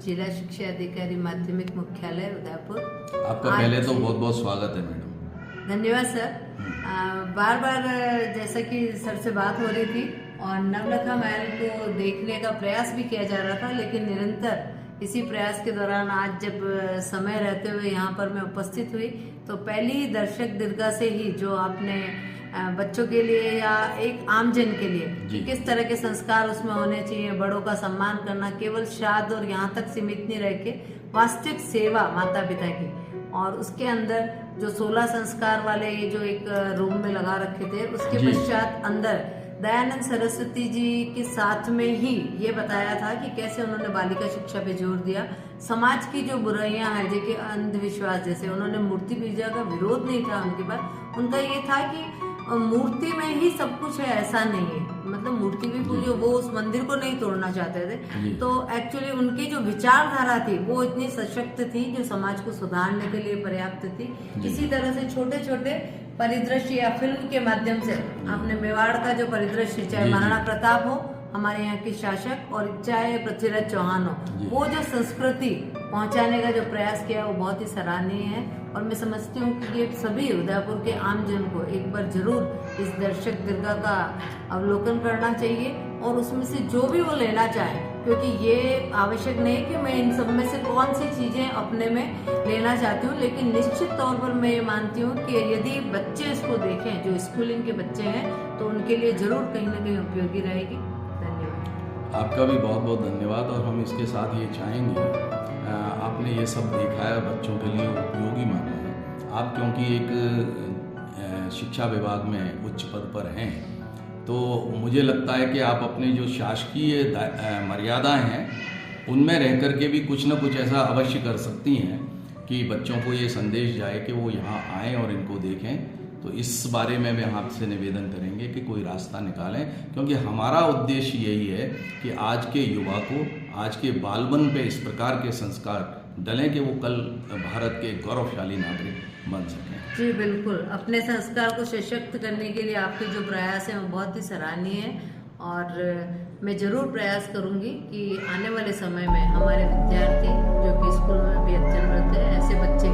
जिला शिक्षा अधिकारी माध्यमिक मुख्यालय उदयपुर। आपका पहले तो बहुत बहुत स्वागत है मैडम। धन्यवाद सर। बार बार जैसा कि सर से बात हो रही थी और नवलखा महल को देखने का प्रयास भी किया जा रहा था, लेकिन निरंतर इसी प्रयास के दौरान आज जब समय रहते हुए यहाँ पर मैं उपस्थित हुई तो पहली दर्शक दीर्घा से ही जो आपने बच्चों के लिए या एक आमजन के लिए किस तरह के संस्कार उसमें होने चाहिए, बड़ों का सम्मान करना, केवल श्राद्ध और यहाँ तक सीमित नहीं रह के वास्तविक सेवा माता पिता की, और उसके अंदर जो 16 संस्कार वाले ये जो एक रूम में लगा रखे थे, उसके पश्चात अंदर दयानंद सरस्वती जी के साथ में ही ये बताया था कि कैसे उन्होंने बालिका शिक्षा पे जोर दिया। समाज की जो बुराइयां हैं, जैसे अंधविश्वास, जैसे उन्होंने मूर्ति पूजा का विरोध नहीं था उनके पास, उनका ये था कि मूर्ति में ही सब कुछ है ऐसा नहीं है, मतलब मूर्ति भी पूजो, वो उस मंदिर को नहीं तोड़ना चाहते थे। तो एक्चुअली उनकी जो विचारधारा थी वो इतनी सशक्त थी जो समाज को सुधारने के लिए पर्याप्त थी। इसी तरह से छोटे छोटे परिदृश्य या फिल्म के माध्यम से आपने मेवाड़ का जो परिदृश्य, चाहे महाराणा प्रताप हो हमारे यहाँ के शासक और चाहे पृथ्वीराज चौहान हो, वो जो संस्कृति पहुंचाने का जो प्रयास किया वो बहुत ही सराहनीय है। और मैं समझती हूँ कि ये सभी उदयपुर के आमजन को एक बार जरूर इस दर्शक दीर्घा का अवलोकन करना चाहिए और उसमें से जो भी वो लेना चाहे, क्योंकि ये आवश्यक नहीं कि मैं इन सब में से कौन सी चीजें अपने में लेना चाहती हूँ, लेकिन निश्चित तौर पर मैं ये मानती हूँ कि यदि बच्चे इसको देखें, जो स्कूलिंग के बच्चे हैं, तो उनके लिए जरूर कहीं ना कहीं उपयोगी रहेगी। धन्यवाद। आपका भी बहुत बहुत धन्यवाद। और हम इसके साथ ये चाहेंगे, आपने ये सब देखा है, बच्चों के लिए उपयोगी माना है। आप क्योंकि एक शिक्षा विभाग में उच्च पद पर हैं, तो मुझे लगता है कि आप अपनी जो शासकीय मर्यादाएं हैं उनमें रह कर के भी कुछ न कुछ ऐसा अवश्य कर सकती हैं कि बच्चों को ये संदेश जाए कि वो यहाँ आएँ और इनको देखें। तो इस बारे में भी आपसे निवेदन करेंगे कि कोई रास्ता निकालें, क्योंकि हमारा उद्देश्य यही है कि आज के युवा को, आज के बालबन पे इस प्रकार के संस्कार डलें कि वो कल भारत के गौरवशाली नागरिक बन सकें। जी बिल्कुल, अपने संस्कार को सशक्त करने के लिए आपके जो प्रयास हैं वो बहुत ही सराहनीय है और मैं जरूर प्रयास करूंगी कि आने वाले समय में हमारे विद्यार्थी जो कि स्कूल में भी अध्ययनरत हैं, ऐसे बच्चे